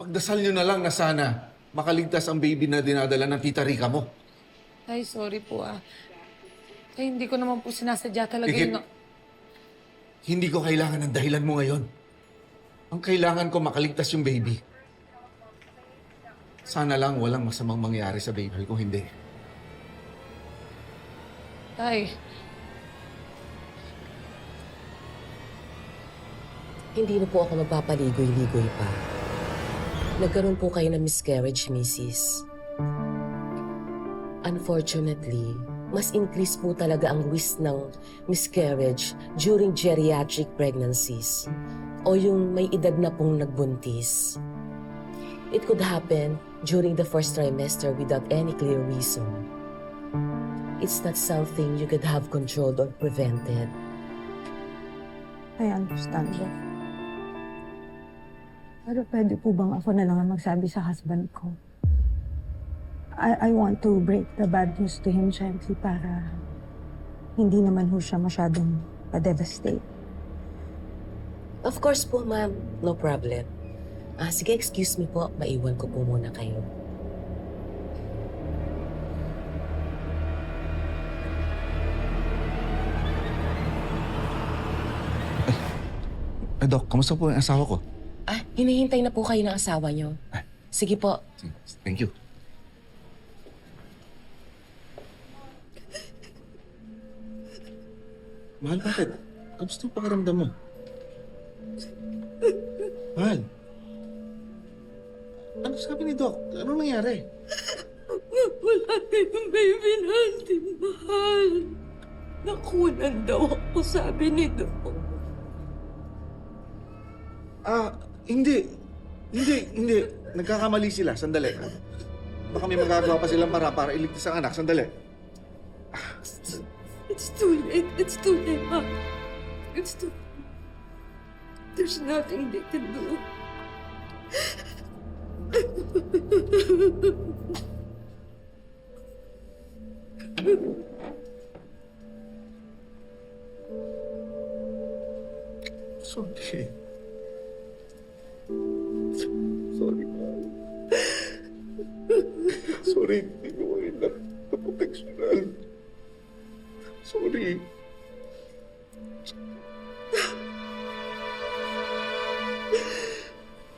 Ipagdasal nyo na lang na sana makaligtas ang baby na dinadala ng tita Rica mo. Tay, sorry po Tay, hindi ko naman po sinasadya talaga Pikit, yung... hindi ko kailangan ng dahilan mo ngayon. Ang kailangan ko makaligtas yung baby. Sana lang walang masamang mangyari sa baby kung hindi. Tay, Hindi na po ako magpapaligoy-ligoy pa. Nagkaroon po kayo ng miscarriage, Mrs. Unfortunately, mas increase po talaga ang risk ng miscarriage during geriatric pregnancies o yung may edad na pong nagbuntis. It could happen during the first trimester without any clear reason. It's not something you could have controlled or prevented. I understand that. Pero pwede po bang ako na lang ang magsabi sa husband ko? I want to break the bad news to him gently para hindi naman ho siya masyadong pa-devastate. Of course po, ma'am. No problem. Sige, excuse me po. Maiwan ko po muna kayo. Dok, kamusta po ang asawa ko? Hinihintay na po kayo ng asawa niyo. Sige po. Thank you. Mahal, bakit? Kamusta ang pakiramdam mo? Mahal. Ano sabi ni Doc? Ano nangyari? wala din yung baby natin, mahal. Nakunan daw ako, sabi ni Doc. Hindi. Hindi. Nagkakamali sila. Sandali. Baka may magagawa pa silang para iligtas ang anak. Sandali. It's too late. It's too late, Ma. It's too... There's nothing they can do. Sorry. Sorry, Mahal. Sorry, hindi ko kayo naproteksyonan. Sorry.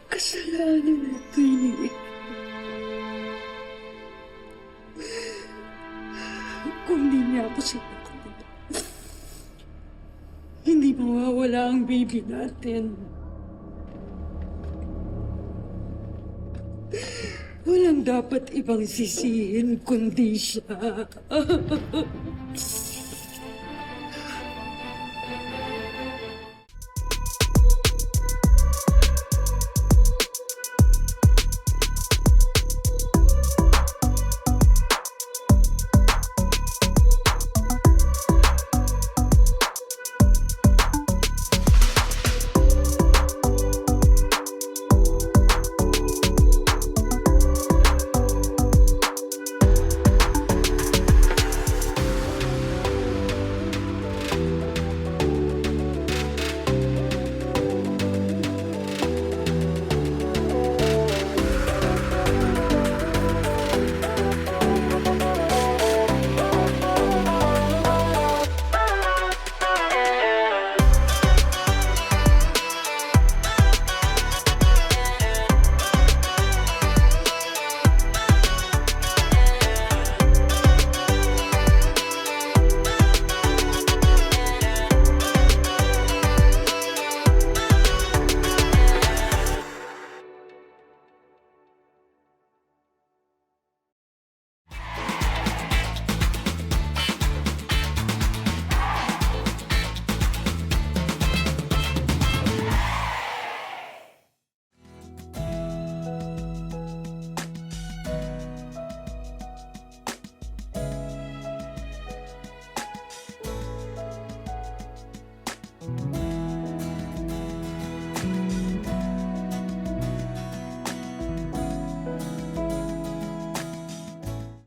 Kasalanan mo, Twinnie. Kung hindi niya ako sinaktan, hindi mawawala ang baby natin. Walang dapat ibang sisihin kundi siya.